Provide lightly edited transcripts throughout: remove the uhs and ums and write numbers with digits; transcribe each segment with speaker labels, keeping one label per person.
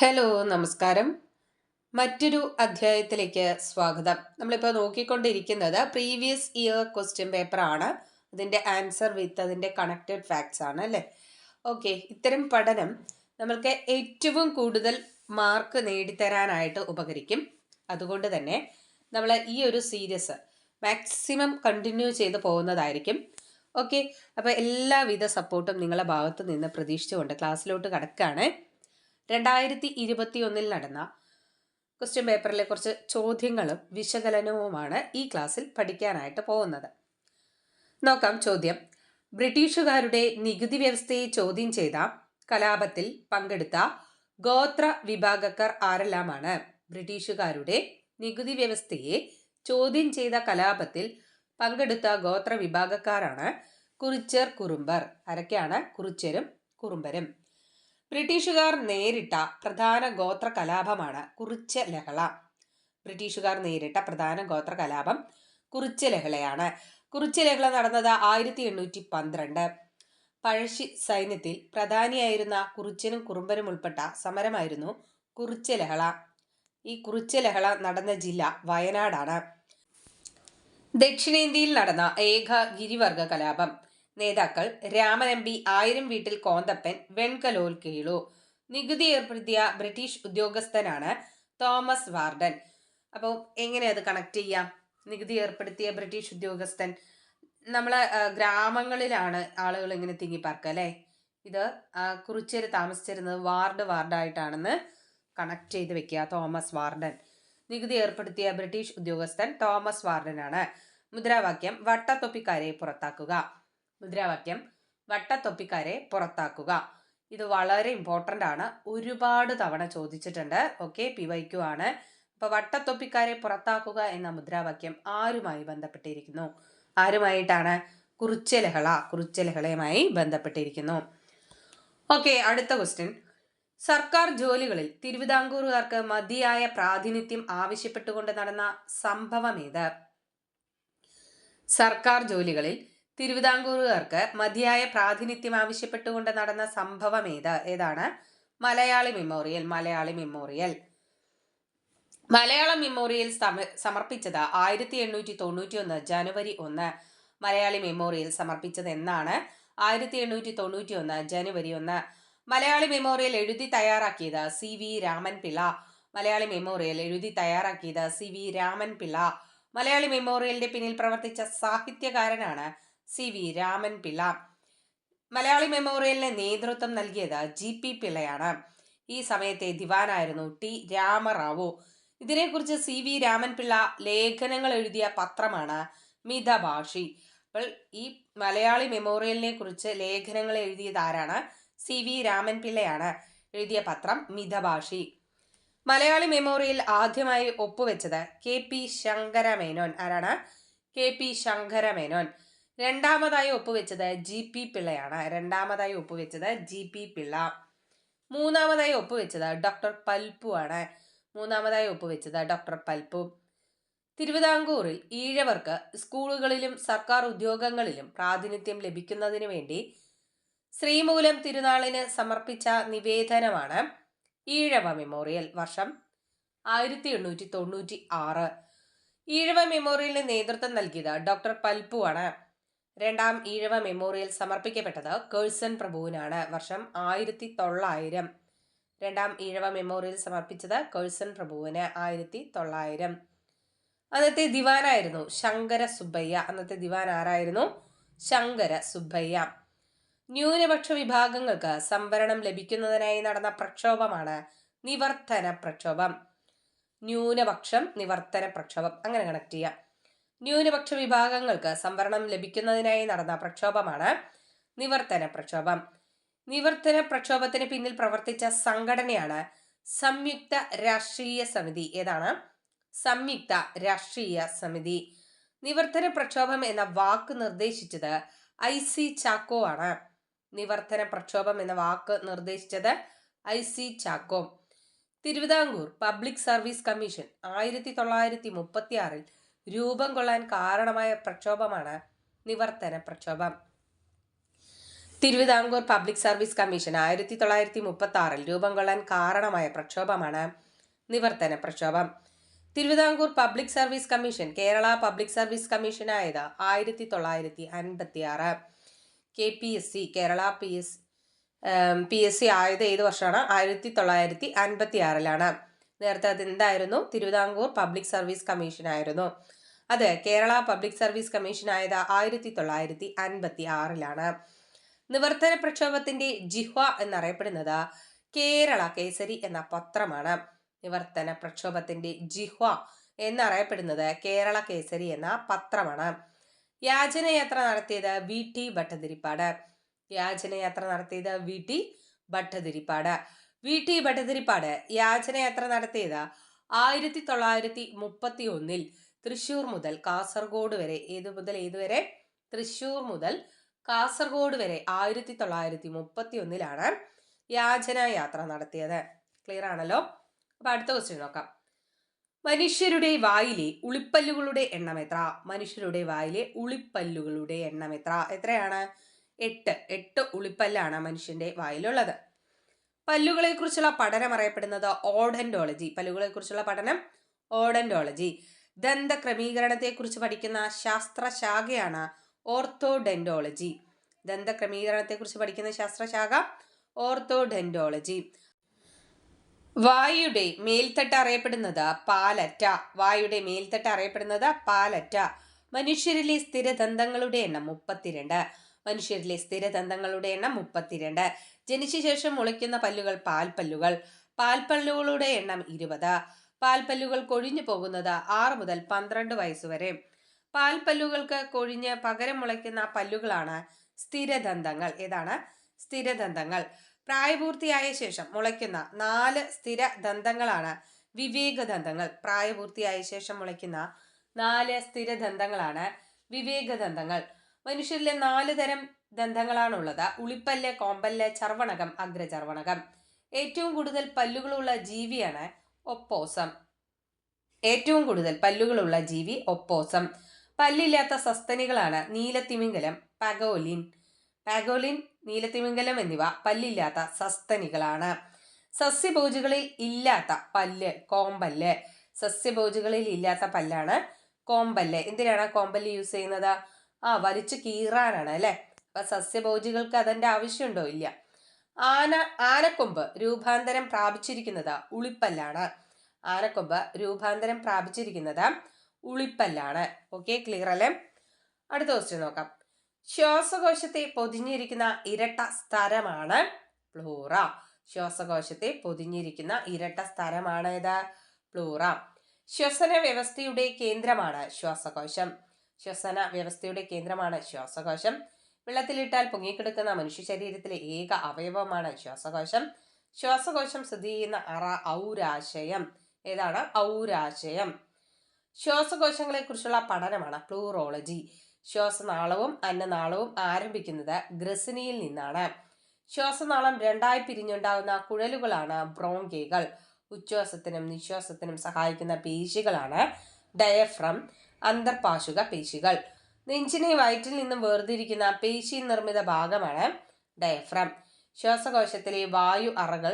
Speaker 1: Hello, നമസ്കാരം. മറ്റൊരു അധ്യായത്തിലേക്ക് സ്വാഗതം. നമ്മളിപ്പോൾ നോക്കിക്കൊണ്ടിരിക്കുന്നത് പ്രീവിയസ് ഇയർ ക്വസ്റ്റ്യൻ പേപ്പറാണ്. അതിൻ്റെ ആൻസർ വിത്ത് അതിൻ്റെ കണക്റ്റഡ് ഫാക്ട്സ് ആണ് അല്ലേ? ഓക്കെ, ഇത്തരം പഠനം നമ്മൾക്ക് ഏറ്റവും കൂടുതൽ മാർക്ക് നേടിത്തരാനായിട്ട് ഉപകരിക്കും. അതുകൊണ്ട് തന്നെ നമ്മൾ ഈ ഒരു സീരീസ് മാക്സിമം കണ്ടിന്യൂ ചെയ്ത് പോകുന്നതായിരിക്കും. ഓക്കെ, അപ്പോൾ എല്ലാവിധ സപ്പോർട്ടും നിങ്ങളുടെ ഭാഗത്ത് നിന്ന് പ്രതീക്ഷിച്ചുകൊണ്ട് ക്ലാസ്സിലോട്ട് കടക്കുകയാണ്. 2021 നടന്ന ക്വസ്റ്റ്യൻ പേപ്പറിലെ കുറച്ച് ചോദ്യങ്ങളും വിശകലനവുമാണ് ഈ ക്ലാസ്സിൽ പഠിക്കാനായിട്ട് പോകുന്നത്. നോക്കാം ചോദ്യം. ബ്രിട്ടീഷുകാരുടെ നികുതി വ്യവസ്ഥയെ ചോദ്യം ചെയ്ത കലാപത്തിൽ പങ്കെടുത്ത ഗോത്ര വിഭാഗക്കാർ ആരെല്ലാമാണ്? ബ്രിട്ടീഷുകാരുടെ നികുതി വ്യവസ്ഥയെ ചോദ്യം ചെയ്ത കലാപത്തിൽ പങ്കെടുത്ത ഗോത്ര വിഭാഗക്കാരാണ് കുറിച്യർ കുറുമ്പർ. ആരൊക്കെയാണ്? കുറിച്യരും കുറുമ്പരും. ബ്രിട്ടീഷുകാർ നേരിട്ട പ്രധാന ഗോത്ര കലാപമാണ് കുറിച്യ ലഹള. ബ്രിട്ടീഷുകാർ നേരിട്ട പ്രധാന ഗോത്ര കലാപം കുറിച്യ ലഹളയാണ്. കുറിച്യ ലഹള നടന്നത് 1812. പഴശ്ശി സൈന്യത്തിൽ പ്രധാനിയായിരുന്ന കുറിച്യനും കുറുമ്പനും ഉൾപ്പെട്ട സമരമായിരുന്നു കുറിച്യ ലഹള. ഈ കുറിച്യ ലഹള നടന്ന ജില്ല വയനാടാണ്. ദക്ഷിണേന്ത്യയിൽ നടന്ന ഏക ഗിരിവർഗ കലാപം. നേതാക്കൾ രാമനമ്പി, ആയിരം വീട്ടിൽ കോന്തപ്പൻ, വെൺകലോൽ കീഴു. നികുതി ഏർപ്പെടുത്തിയ ബ്രിട്ടീഷ് ഉദ്യോഗസ്ഥനാണ് തോമസ് വാർഡൻ. അപ്പോൾ എങ്ങനെ അത് കണക്ട് ചെയ്യാം? നികുതി ഏർപ്പെടുത്തിയ ബ്രിട്ടീഷ് ഉദ്യോഗസ്ഥൻ നമ്മളെ ഗ്രാമങ്ങളിലാണ് ആളുകൾ ഇങ്ങനെ തിങ്ങിപ്പാർക്കുക അല്ലേ? ഇത് കുറിച്യര് താമസിച്ചിരുന്നത് വാർഡായിട്ടാണെന്ന് കണക്ട് ചെയ്ത് വെക്കുക. Thomas warden. നികുതി ഏർപ്പെടുത്തിയ ബ്രിട്ടീഷ് ഉദ്യോഗസ്ഥൻ തോമസ് വാർഡനാണ്. മുദ്രാവാക്യം വട്ടത്തൊപ്പിക്കാരെ പുറത്താക്കുക. മുദ്രാവാക്യം വട്ടത്തൊപ്പിക്കാരെ പുറത്താക്കുക. ഇത് വളരെ ഇമ്പോർട്ടൻ്റ് ആണ്. ഒരുപാട് തവണ ചോദിച്ചിട്ടുണ്ട്. ഓക്കെ, PYQ ആണ്. അപ്പോൾ വട്ടത്തൊപ്പിക്കാരെ പുറത്താക്കുക എന്ന മുദ്രാവാക്യം ആരുമായി ബന്ധപ്പെട്ടിരിക്കുന്നു? ആരുമായിട്ടാണ്? കുറിച്യലഹളയുമായി ബന്ധപ്പെട്ടിരിക്കുന്നു. ഓക്കെ, അടുത്ത ക്വസ്റ്റ്യൻ. സർക്കാർ ജോലികളിൽ തിരുവിതാംകൂറുകാർക്ക് മതിയായ പ്രാതിനിധ്യം ആവശ്യപ്പെട്ടുകൊണ്ട് നടന്ന സംഭവമേത്? സർക്കാർ ജോലികളിൽ തിരുവിതാംകൂറുകാർക്ക് മതിയായ പ്രാതിനിധ്യം ആവശ്യപ്പെട്ടുകൊണ്ട് നടന്ന സംഭവം ഏതാണ്? മലയാളി മെമ്മോറിയൽ. മലയാളം മെമ്മോറിയൽ സമർപ്പിച്ചത് 1891 ജനുവരി 1. മലയാളി മെമ്മോറിയൽ സമർപ്പിച്ചത് എന്നാണ്? 1891 ജനുവരി 1. മലയാളി മെമ്മോറിയൽ എഴുതി തയ്യാറാക്കിയത് CV രാമൻ പിള്ള. മലയാളി മെമ്മോറിയൽ എഴുതി തയ്യാറാക്കിയത് CV രാമൻ പിള്ള. മലയാളി മെമ്മോറിയലിന്റെ പിന്നിൽ പ്രവർത്തിച്ച സാഹിത്യകാരനാണ് CV രാമൻ പിള്ള. മലയാളി മെമ്മോറിയലിന് നേതൃത്വം നൽകിയത് GP പിള്ളയാണ്. ഈ സമയത്തെ ദിവാനായിരുന്നു T രാമറാവു. ഇതിനെക്കുറിച്ച് CV രാമൻ പിള്ള ലേഖനങ്ങൾ എഴുതിയ പത്രമാണ് മിതഭാഷി. അപ്പോൾ ഈ മലയാളി മെമ്മോറിയലിനെ കുറിച്ച് ലേഖനങ്ങൾ എഴുതിയത് ആരാണ്? CV രാമൻ പിള്ളയാണ്. എഴുതിയ പത്രം മിതഭാഷി. മലയാളി മെമ്മോറിയൽ ആദ്യമായി ഒപ്പുവെച്ചത് KP ശങ്കരമേനോൻ. ആരാണ്? KP ശങ്കരമേനോൻ. രണ്ടാമതായി ഒപ്പുവെച്ചത് GP പിള്ളയാണ്. മൂന്നാമതായി ഒപ്പുവെച്ചത് ഡോക്ടർ പൽപ്പു ആണ്. തിരുവിതാംകൂറിൽ ഈഴവർക്ക് സ്കൂളുകളിലും സർക്കാർ ഉദ്യോഗങ്ങളിലും പ്രാതിനിധ്യം ലഭിക്കുന്നതിന് വേണ്ടി ശ്രീമൂലം തിരുനാളിന് സമർപ്പിച്ച നിവേദനമാണ് ഈഴവ മെമ്മോറിയൽ. വർഷം 1896. ഈഴവ മെമ്മോറിയലിന് നേതൃത്വം നൽകിയത് ഡോക്ടർ പൽപ്പു ആണ്. രണ്ടാം ഈഴവ മെമ്മോറിയൽ സമർപ്പിക്കപ്പെട്ടത് കേഴ്സൺ പ്രഭുവിനാണ്. വർഷം 1900. രണ്ടാം ഈഴവ മെമ്മോറിയൽ സമർപ്പിച്ചത് കേഴ്സൺ പ്രഭുവിന് 1900. അന്നത്തെ ദിവാനായിരുന്നു ശങ്കര സുബ്ബയ്യ. അന്നത്തെ ദിവാൻ ആരായിരുന്നു? ശങ്കര സുബ്ബയ്യ. ന്യൂനപക്ഷ വിഭാഗങ്ങൾക്ക് സംവരണം ലഭിക്കുന്നതിനായി നടന്ന പ്രക്ഷോഭമാണ് നിവർത്തന പ്രക്ഷോഭം. നിവർത്തന പ്രക്ഷോഭം അങ്ങനെ കണക്ട് ചെയ്യാം. ന്യൂനപക്ഷ വിഭാഗങ്ങൾക്ക് സംവരണം ലഭിക്കുന്നതിനായി നടന്ന പ്രക്ഷോഭമാണ് നിവർത്തന പ്രക്ഷോഭം. നിവർത്തന പ്രക്ഷോഭത്തിന് പിന്നിൽ പ്രവർത്തിച്ച സംഘടനയാണ് സംയുക്ത രാഷ്ട്രീയ സമിതി. ഏതാണ്? സംയുക്ത രാഷ്ട്രീയ സമിതി. നിവർത്തന പ്രക്ഷോഭം എന്ന വാക്ക് നിർദ്ദേശിച്ചത് IC ചാക്കോ ആണ്. നിവർത്തന പ്രക്ഷോഭം എന്ന വാക്ക് നിർദ്ദേശിച്ചത് IC Chacko. Thiruvithamkoor public service commission 1936 രൂപം കൊള്ളാൻ കാരണമായ പ്രക്ഷോഭമാണ് നിവർത്തന പ്രക്ഷോഭം. തിരുവിതാംകൂർ പബ്ലിക് സർവീസ് കമ്മീഷൻ 1936 രൂപം കൊള്ളാൻ കാരണമായ പ്രക്ഷോഭമാണ് നിവർത്തന പ്രക്ഷോഭം. Thiruvithamkoor public service commission Kerala public service കമ്മീഷനായത് 1956. KPSC കേരള PSC ആയത് ഏത് വർഷമാണ്? 1956. നേരത്തെ അത് എന്തായിരുന്നു? തിരുവിതാംകൂർ പബ്ലിക് സർവീസ് കമ്മീഷൻ ആയിരുന്നു. അത് കേരള പബ്ലിക് സർവീസ് കമ്മീഷൻ ആയത് 1956. നിവർത്തന പ്രക്ഷോഭത്തിന്റെ ജിഹ്വ എന്നറിയപ്പെടുന്നത് കേരള കേസരി എന്ന പത്രമാണ്. നിവർത്തന പ്രക്ഷോഭത്തിന്റെ ജിഹ്വ എന്നറിയപ്പെടുന്നത് കേരള കേസരി എന്ന പത്രമാണ്. യാചനയാത്ര നടത്തിയത് VT ഭട്ടതിരിപ്പാട്. യാചനയാത്ര നടത്തിയത് VT ഭട്ടതിരിപ്പാട്. VT ഭട്ടതിരിപ്പാട് യാചനയാത്ര നടത്തിയത് 1931 തൃശൂർ മുതൽ കാസർഗോഡ് വരെ. ഏതു മുതൽ ഏതുവരെ? തൃശൂർ മുതൽ കാസർഗോഡ് വരെ 1931 യാചനായാത്ര നടത്തിയത്. ക്ലിയർ ആണല്ലോ? അപ്പൊ അടുത്ത ക്വസ്റ്റ്യൻ നോക്കാം. മനുഷ്യരുടെ വായിലെ ഉളിപ്പല്ലുകളുടെ എണ്ണം എത്ര? മനുഷ്യരുടെ വായിലെ ഉളിപ്പല്ലുകളുടെ എണ്ണം എത്ര? എത്രയാണ്? 8 ഉളിപ്പല്ലാണ് മനുഷ്യന്റെ വായിലുള്ളത്. പല്ലുകളെ കുറിച്ചുള്ള പഠനം അറിയപ്പെടുന്നത് ഓഡന്റോളജി. പല്ലുകളെ കുറിച്ചുള്ള പഠനം ഓഡന്റോളജി. ദന്ത ക്രമീകരണത്തെ കുറിച്ച് പഠിക്കുന്ന ശാസ്ത്രശാഖയാണ് ഓർത്തോഡെന്റോളജി. ദന്ത ക്രമീകരണത്തെ കുറിച്ച് പഠിക്കുന്ന ശാസ്ത്രശാഖ ഓർത്തോഡെന്റോളജി. വായുടെ മേൽത്തട്ട് അറിയപ്പെടുന്നത് പാലറ്റ. വായുടെ മേൽത്തട്ട് അറിയപ്പെടുന്നത് പാലറ്റ. മനുഷ്യരിലെ സ്ഥിരദന്തങ്ങളുടെ എണ്ണം 32. മനുഷ്യരിലെ സ്ഥിരദന്തങ്ങളുടെ എണ്ണം 32. ജനിച്ച ശേഷം മുളയ്ക്കുന്ന പല്ലുകൾ പാൽപ്പല്ലുകൾ. പാൽപ്പല്ലുകളുടെ എണ്ണം 20. പാൽപ്പല്ലുകൾ കൊഴിഞ്ഞു പോകുന്നത് 6 മുതൽ 12 വയസ്സുവരെ. പാൽപ്പല്ലുകൾക്ക് കൊഴിഞ്ഞ് പകരം മുളയ്ക്കുന്ന പല്ലുകളാണ് സ്ഥിരദന്തങ്ങൾ. ഏതാണ്? സ്ഥിരദന്തങ്ങൾ. പ്രായപൂർത്തിയായ ശേഷം മുളയ്ക്കുന്ന 4 സ്ഥിരദന്തങ്ങളാണ് വിവേകദന്തങ്ങൾ. പ്രായപൂർത്തിയായ ശേഷം മുളയ്ക്കുന്ന 4 സ്ഥിരദന്തങ്ങളാണ് വിവേകദന്തങ്ങൾ. മനുഷ്യരിലെ 4 തരം ദന്തങ്ങളാണുള്ളത്: ഉളിപ്പല്ല്, കോമ്പല്ല്, ചർവണകം, അഗ്രചർവണകം. ഏറ്റവും കൂടുതൽ പല്ലുകളുള്ള ജീവിയാണ് ഒപ്പോസം. ഏറ്റവും കൂടുതൽ പല്ലുകളുള്ള ജീവി ഒപ്പോസം. പല്ലില്ലാത്ത സസ്തനികളാണ് നീലത്തിമിംഗലം, പാഗോലിൻ, നീലത്തിമിംഗലം എന്നിവ പല്ലില്ലാത്ത സസ്തനികളാണ്. സസ്യഭോജികളിൽ ഇല്ലാത്ത പല്ല് കോമ്പല്ല്. സസ്യഭോജികളിൽ ഇല്ലാത്ത പല്ലാണ് കോമ്പല്ല്. എന്തിനാണ് കോമ്പല്ല് യൂസ് ചെയ്യുന്നത്? വലിച്ചു കീറാനാണ് അല്ലെ. അപ്പൊ സസ്യഭോജികൾക്ക് അതിന്റെ ആവശ്യമുണ്ടോ? ഇല്ല. ആനക്കൊമ്പ് രൂപാന്തരം പ്രാപിച്ചിരിക്കുന്നത് ഉളിപ്പല്ലാണ്. ആനക്കൊമ്പ് രൂപാന്തരം പ്രാപിച്ചിരിക്കുന്നത് ഉളിപ്പല്ലാണ്. ഓക്കെ, ക്ലിയർ അല്ലേ? അടുത്ത ക്വസ്റ്റ്യൻ നോക്കാം. ശ്വാസകോശത്തെ പൊതിഞ്ഞിരിക്കുന്ന ഇരട്ട സ്തരമാണ് പ്ലൂറ. ശ്വാസകോശത്തെ പൊതിഞ്ഞിരിക്കുന്ന ഇരട്ട സ്തരമാണ് ഏത്? പ്ലൂറ. ശ്വസന വ്യവസ്ഥയുടെ കേന്ദ്രമാണ് ശ്വാസകോശം. ശ്വസന വ്യവസ്ഥയുടെ കേന്ദ്രമാണ് ശ്വാസകോശം. വെള്ളത്തിലിട്ടാൽ പൊങ്ങിക്കിടക്കുന്ന മനുഷ്യ ശരീരത്തിലെ ഏക അവയവമാണ് ശ്വാസകോശം. ശ്വാസകോശം സ്ഥിതി ചെയ്യുന്ന അറ ഔരാശയം. ഏതാണ്? ഔരാശയം. ശ്വാസകോശങ്ങളെ കുറിച്ചുള്ള പഠനമാണ് പ്ലൂറോളജി. ശ്വാസനാളവും അന്നനാളവും ആരംഭിക്കുന്നത് ഗ്രസനിയിൽ നിന്നാണ്. ശ്വാസനാളം 2 പിരിഞ്ഞുണ്ടാകുന്ന കുഴലുകളാണ് ബ്രോങ്കൈകൾ. ഉച്ഛ്വാസത്തിനും നിശ്വാസത്തിനും സഹായിക്കുന്ന പേശികളാണ് ഡയഫ്രം, അന്തർപാശുക പേശികൾ. നെഞ്ചിനെ വയറ്റിൽ നിന്നും വേർതിരിക്കുന്ന പേശി നിർമ്മിത ഭാഗമാണ് ഡയഫ്രം. ശ്വാസകോശത്തിലെ വായു അറകൾ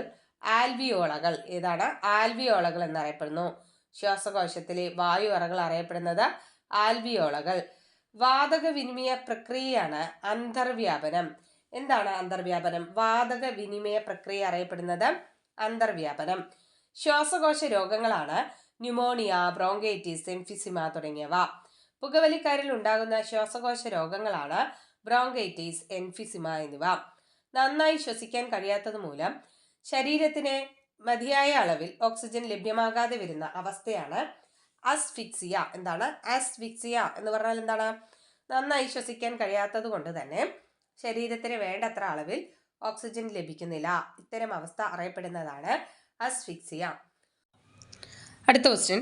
Speaker 1: ആൽവിയോളകൾ. ഏതാണ്? ആൽവിയോളകൾ എന്നറിയപ്പെടുന്നു. ശ്വാസകോശത്തിലെ വായു അറകൾ അറിയപ്പെടുന്നത് ആൽവിയോളകൾ. വാതക വിനിമയ പ്രക്രിയയാണ് അന്തർവ്യാപനം. എന്താണ് അന്തർവ്യാപനം? വാതക വിനിമയ പ്രക്രിയ അറിയപ്പെടുന്നത് അന്തർവ്യാപനം. ശ്വാസകോശ രോഗങ്ങളാണ് ന്യൂമോണിയ, ബ്രോങ്കൈറ്റിസ്, എംഫിസിമ തുടങ്ങിയവ. പുകവലിക്കാരിൽ ഉണ്ടാകുന്ന ശ്വാസകോശ രോഗങ്ങളാണ് ബ്രോങ്കൈറ്റിസ്, എംഫിസിമ എന്നിവ. നന്നായി ശ്വസിക്കാൻ കഴിയാത്തത് മൂലം ശരീരത്തിന് മതിയായ അളവിൽ ഓക്സിജൻ ലഭ്യമാകാതെ വരുന്ന അവസ്ഥയാണ് അസ്ഫിക്സിയ. എന്താണ് അസ്ഫിക്സിയ എന്ന് പറഞ്ഞാൽ? എന്താണ്? നന്നായി ശ്വസിക്കാൻ കഴിയാത്തത് കൊണ്ട് തന്നെ ശരീരത്തിന് വേണ്ടത്ര അളവിൽ ഓക്സിജൻ ലഭിക്കുന്നില്ല. ഇത്തരം അവസ്ഥ അറിയപ്പെടുന്നതാണ് അസ്ഫിക്സിയ. അടുത്ത ക്വസ്റ്റ്യൻ.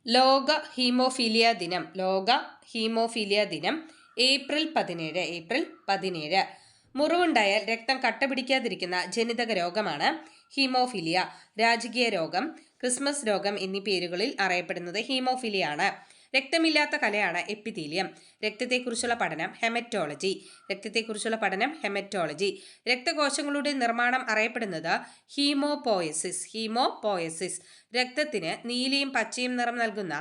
Speaker 1: ലോക ഹീമോഫീലിയ ദിനം. ലോക ഹീമോഫീലിയ ദിനം ഏപ്രിൽ 17. മുറിവുണ്ടായാൽ രക്തം കട്ട പിടിക്കാതിരിക്കുന്ന ജനിതക രോഗമാണ് ഹീമോഫീലിയ. രാജകീയ രോഗം, ക്രിസ്മസ് രോഗം എന്നീ പേരുകളിൽ അറിയപ്പെടുന്നത് ഹീമോഫീലിയ ആണ്. രക്തമില്ലാത്ത കലയാണ് എപ്പിത്തീലിയം. രക്തത്തെക്കുറിച്ചുള്ള പഠനം ഹെമറ്റോളജി. രക്തത്തെക്കുറിച്ചുള്ള പഠനം ഹെമറ്റോളജി. രക്തകോശങ്ങളുടെ നിർമ്മാണം അറിയപ്പെടുന്നത് ഹീമോപോയസിസ്. ഹീമോപോയസിസ്. രക്തത്തിന് നീലയും പച്ചയും നിറം നൽകുന്ന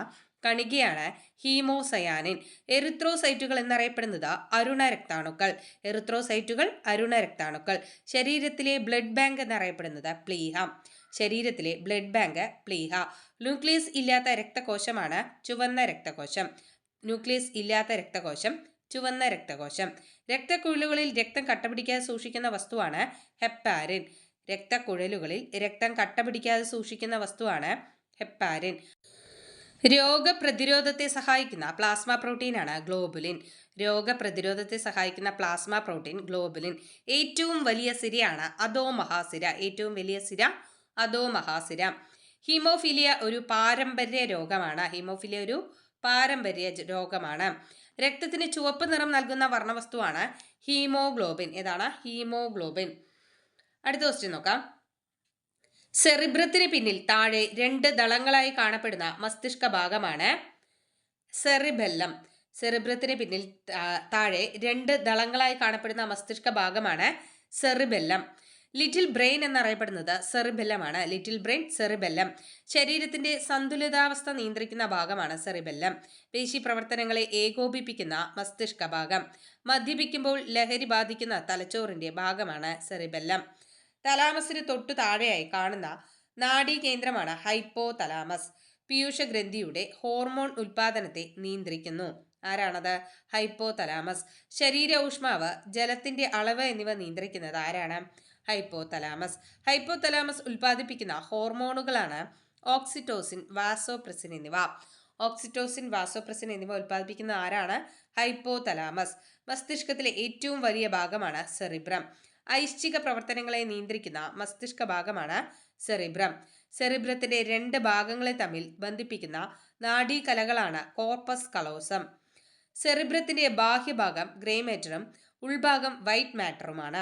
Speaker 1: കണികയാണ് ഹീമോസയാനിൻ. എറിത്രോസൈറ്റുകൾ എന്നറിയപ്പെടുന്നത് അരുണരക്താണുക്കൾ. എറിത്രോസൈറ്റുകൾ അരുണരക്താണുക്കൾ. ശരീരത്തിലെ ബ്ലഡ് ബാങ്ക് എന്നറിയപ്പെടുന്നത് പ്ലീഹ. ശരീരത്തിലെ ബ്ലഡ് ബാങ്ക് പ്ലീഹ. ന്യൂക്ലിയസ് ഇല്ലാത്ത രക്തകോശമാണ് ചുവന്ന രക്തകോശം. ന്യൂക്ലിയസ് ഇല്ലാത്ത രക്തകോശം ചുവന്ന രക്തകോശം. രക്തക്കുഴലുകളിൽ രക്തം കട്ടപിടിക്കാതെ സൂക്ഷിക്കുന്ന വസ്തുവാണ് ഹെപ്പാരിൻ. രക്തക്കുഴലുകളിൽ രക്തം കട്ടപിടിക്കാതെ സൂക്ഷിക്കുന്ന വസ്തുവാണ് ഹെപ്പാരിൻ. രോഗപ്രതിരോധത്തെ സഹായിക്കുന്ന പ്ലാസ്മ പ്രോട്ടീനാണ് ഗ്ലോബുലിൻ. രോഗപ്രതിരോധത്തെ സഹായിക്കുന്ന പ്ലാസ്മ പ്രോട്ടീൻ ഗ്ലോബുലിൻ. ഏറ്റവും വലിയ സിരയാണ് അധോമഹാസിര. ഏറ്റവും വലിയ സിര അധോമഹാസിര. ഹീമോഫീലിയ ഒരു പാരമ്പര്യ രോഗമാണ്. ഹീമോഫീലിയ ഒരു പാരമ്പര്യ രോഗമാണ്. രക്തത്തിന് ചുവപ്പ് നിറം നൽകുന്ന വർണ്ണവസ്തുവാണ് ഹീമോഗ്ലോബിൻ. ഏതാണ്? ഹീമോഗ്ലോബിൻ. അടുത്ത ക്വസ്റ്റ്യൻ നോക്കാം. സെറിബ്രത്തിന് പിന്നിൽ താഴെ 2 ദളങ്ങളായി കാണപ്പെടുന്ന മസ്തിഷ്ക ഭാഗമാണ് സെറിബെല്ലം. സെറിബ്രത്തിന് പിന്നിൽ താഴെ 2 ദളങ്ങളായി കാണപ്പെടുന്ന മസ്തിഷ്ക ഭാഗമാണ് സെറിബെല്ലം. ലിറ്റിൽ ബ്രെയിൻ എന്നറിയപ്പെടുന്നത് സെറിബെല്ലമാണ്. Little brain cerebellum. ശരീരത്തിന്റെ സന്തുലിതാവസ്ഥ നിയന്ത്രിക്കുന്ന ഭാഗമാണ് സെറിബെല്ലം. പേശി പ്രവർത്തനങ്ങളെ ഏകോപിപ്പിക്കുന്ന മസ്തിഷ്ക ഭാഗം. മദ്യപിക്കുമ്പോൾ ലഹരി ബാധിക്കുന്ന തലച്ചോറിന്റെ ഭാഗമാണ് സെറിബെല്ലം. തലാമസിന് തൊട്ടു താഴെയായി കാണുന്ന നാഡീകേന്ദ്രമാണ് ഹൈപ്പോ തലാമസ്. പീയൂഷഗ്രന്ഥിയുടെ ഹോർമോൺ ഉൽപാദനത്തെ നിയന്ത്രിക്കുന്നു. ആരാണത്? Hypo thalamus. ശരീര ഊഷ്മാവ്, ജലത്തിന്റെ അളവ് എന്നിവ നിയന്ത്രിക്കുന്നത് ആരാണ്? Hypo thalamus. ഹൈപ്പോ തലാമസ് ഉൽപ്പാദിപ്പിക്കുന്ന ഹോർമോണുകളാണ് ഓക്സിറ്റോസിൻ, വാസോപ്രസിൻ എന്നിവ. ഓക്സിറ്റോസിൻ, വാസോപ്രസിൻ എന്നിവ ഉൽപ്പാദിപ്പിക്കുന്ന ആരാണ്? Hypo thalamus. മസ്തിഷ്കത്തിലെ ഏറ്റവും വലിയ ഭാഗമാണ് സെറിബ്രം. ഐച്ഛിക പ്രവർത്തനങ്ങളെ നിയന്ത്രിക്കുന്ന മസ്തിഷ്ക ഭാഗമാണ് സെറിബ്രം. സെറിബ്രത്തിന്റെ 2 ഭാഗങ്ങളെ തമ്മിൽ ബന്ധിപ്പിക്കുന്ന നാഡീകലകളാണ് കോർപ്പസ് കലോസം. സെറിബ്രത്തിന്റെ ബാഹ്യഭാഗം ഗ്രേ മാറ്ററും ഉൾഭാഗം വൈറ്റ് മാറ്ററുമാണ്.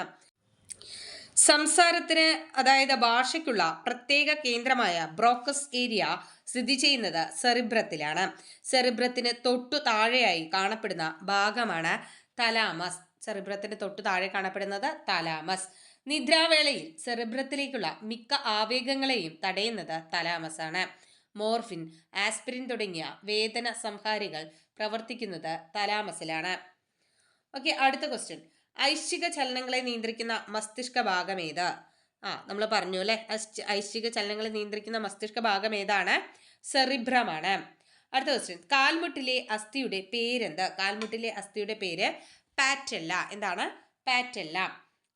Speaker 1: സംസാരത്തിന്, അതായത് ഭാഷയ്ക്കുള്ള പ്രത്യേക കേന്ദ്രമായ ബ്രോക്കസ് ഏരിയ സ്ഥിതി ചെയ്യുന്നത് സെറിബ്രത്തിലാണ്. സെറിബ്രത്തിന് തൊട്ടു താഴെയായി കാണപ്പെടുന്ന ഭാഗമാണ് തലാമസ്. സെറിബ്രത്തിന് തൊട്ടു താഴെ കാണപ്പെടുന്നത് തലാമസ്. നിദ്രാവേളയിൽ സെറിബ്രത്തിലേക്കുള്ള മിക്ക ആവേഗങ്ങളെയും തടയുന്നത് തലാമസ് ആണ്. മോർഫിൻ, ആസ്പിരിൻ തുടങ്ങിയ വേദന സംഹാരികൾ പ്രവർത്തിക്കുന്നത് തലാമസിലാണ്. ഓക്കെ, അടുത്ത ക്വസ്റ്റ്യൻ. ഐച്ഛിക ചലനങ്ങളെ നിയന്ത്രിക്കുന്ന മസ്തിഷ്ക ഭാഗം ഏത്? നമ്മൾ പറഞ്ഞു അല്ലെ, ഐച്ഛിക ചലനങ്ങളെ നിയന്ത്രിക്കുന്ന മസ്തിഷ്ക ഭാഗം ഏതാണ്? സെറിബ്രമാണ്. അടുത്ത ക്വസ്റ്റ്യൻ. കാൽമുട്ടിലെ അസ്ഥിയുടെ പേരെന്ത്? കാൽമുട്ടിലെ അസ്ഥിയുടെ പേര് പാറ്റെല്ല. എന്താണ്? പാറ്റെല്ല.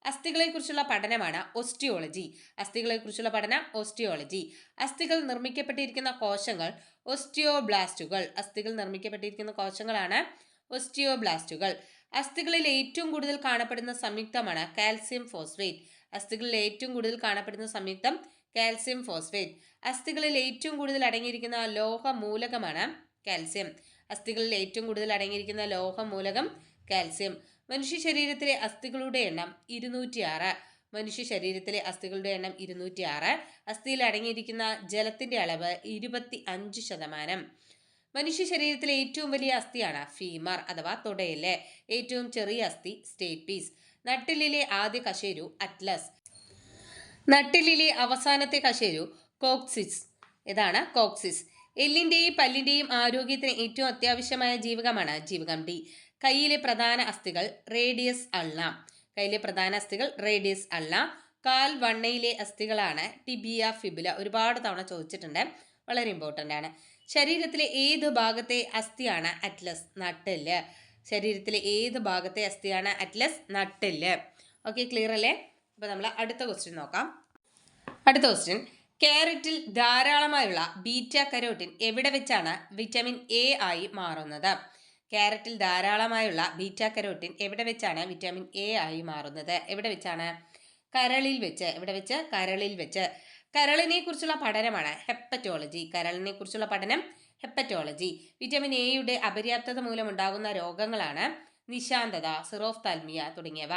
Speaker 1: അസ്ഥികളെ കുറിച്ചുള്ള പഠനമാണ് ഓസ്റ്റിയോളജി. അസ്ഥികളെ കുറിച്ചുള്ള പഠനം ഓസ്റ്റിയോളജി. അസ്ഥികൾ നിർമ്മിക്കപ്പെട്ടിരിക്കുന്ന കോശങ്ങൾ ഓസ്റ്റിയോബ്ലാസ്റ്റുകൾ. അസ്ഥികൾ നിർമ്മിക്കപ്പെട്ടിരിക്കുന്ന കോശങ്ങളാണ് ഓസ്റ്റിയോബ്ലാസ്റ്റുകൾ. അസ്ഥികളിൽ ഏറ്റവും കൂടുതൽ കാണപ്പെടുന്ന സംയുക്തമാണ് കാൽസ്യം ഫോസ്ഫേറ്റ്. അസ്ഥികളിൽ ഏറ്റവും കൂടുതൽ കാണപ്പെടുന്ന സംയുക്തം കാൽസ്യം ഫോസ്ഫേറ്റ്. അസ്ഥികളിൽ ഏറ്റവും കൂടുതൽ അടങ്ങിയിരിക്കുന്ന ലോഹമൂലകമാണ് കാൽസ്യം. അസ്ഥികളിൽ ഏറ്റവും കൂടുതൽ അടങ്ങിയിരിക്കുന്ന ലോഹമൂലകം കാൽസ്യം. മനുഷ്യ ശരീരത്തിലെ അസ്ഥികളുടെ എണ്ണം 206. മനുഷ്യ ശരീരത്തിലെ അസ്ഥികളുടെ എണ്ണം 206. അസ്ഥിയിൽ അടങ്ങിയിരിക്കുന്ന ജലത്തിന്റെ അളവ് 25%. മനുഷ്യ ശരീരത്തിലെ ഏറ്റവും വലിയ അസ്ഥിയാണ് ഫീമർ അഥവാ തുടയല്. ഏറ്റവും ചെറിയ അസ്ഥി സ്റ്റേപ്പീസ്. നട്ടിലിലെ ആദ്യ കശേരു അറ്റ്ലസ്. നട്ടിലിലെ അവസാനത്തെ കശേരു കോക്സിസ്. ഇതാണ് കോക്സിസ്. എല്ലിന്റെയും പല്ലിന്റെയും ആരോഗ്യത്തിന് ഏറ്റവും അത്യാവശ്യമായ ജീവകമാണ് ജീവകം ഡി. കൈയിലെ പ്രധാന അസ്ഥികൾ റേഡിയസ് അൾന. കൈയിലെ പ്രധാന അസ്ഥികൾ റേഡിയസ് അൾന. കാൽ വണ്ണയിലെ അസ്ഥികളാണ് ടിബിയ, ഫിബുല. ഒരുപാട് തവണ ചോദിച്ചിട്ടുണ്ട്, വളരെ ഇമ്പോർട്ടൻ്റ് ആണ്. ശരീരത്തിലെ ഏത് ഭാഗത്തെ അസ്ഥിയാണ് അറ്റ്ലസ്? നട്ടെല്ല്. ശരീരത്തിലെ ഏത് ഭാഗത്തെ അസ്ഥിയാണ് അറ്റ്ലസ്? നട്ടെല്ല്. ഓക്കെ, ക്ലിയർ അല്ലേ? അപ്പോൾ നമ്മൾ അടുത്ത ക്വസ്റ്റ്യൻ നോക്കാം. അടുത്ത ക്വസ്റ്റ്യൻ. ക്യാരറ്റിൽ ധാരാളമായുള്ള ബീറ്റ കരോട്ടിൻ എവിടെ വെച്ചാണ് വിറ്റമിൻ എ ആയി മാറുന്നത്? ക്യാരറ്റിൽ ധാരാളമായുള്ള ബീറ്റ കരോട്ടിൻ എവിടെ വെച്ചാണ് വിറ്റമിൻ എ ആയി മാറുന്നത്? എവിടെ വെച്ചാണ്? കരളിൽ വെച്ച്. എവിടെ വെച്ച്? കരളിൽ വെച്ച്. കരളിനെ കുറിച്ചുള്ള പഠനമാണ് ഹെപ്പറ്റോളജി. കരളിനെ കുറിച്ചുള്ള പഠനം ഹെപ്പറ്റോളജി. വിറ്റമിൻ എയുടെ അപര്യാപ്തത മൂലമുണ്ടാകുന്ന രോഗങ്ങളാണ് നിശാന്തത, സിറോഫ്താൽമിയ തുടങ്ങിയവ.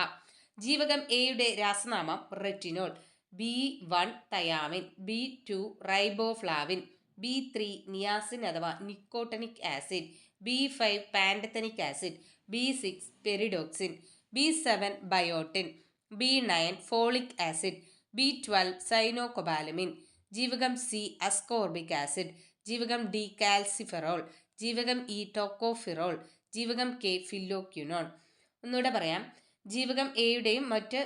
Speaker 1: ജീവകം എയുടെ രാസനാമം retinol. B1 thiamine, B2 riboflavin, B3 niacin അഥവാ nicotinic acid, B5 pantothenic acid, B6 pyridoxine, B7 biotin, B9 folic acid, B12 cyanocobalamin, ജീവകം C അസ്കോർബിക് ആസിഡ്, ജീവകം D കാൽസിഫെറോൾ, ജീവകം E ടോക്കോഫിറോൾ, ജീവകം K ഫില്ലോക്യുനോൺ. ഒന്നുകൂടെ പറയാം. ജീവകം എയുടെയും മറ്റ്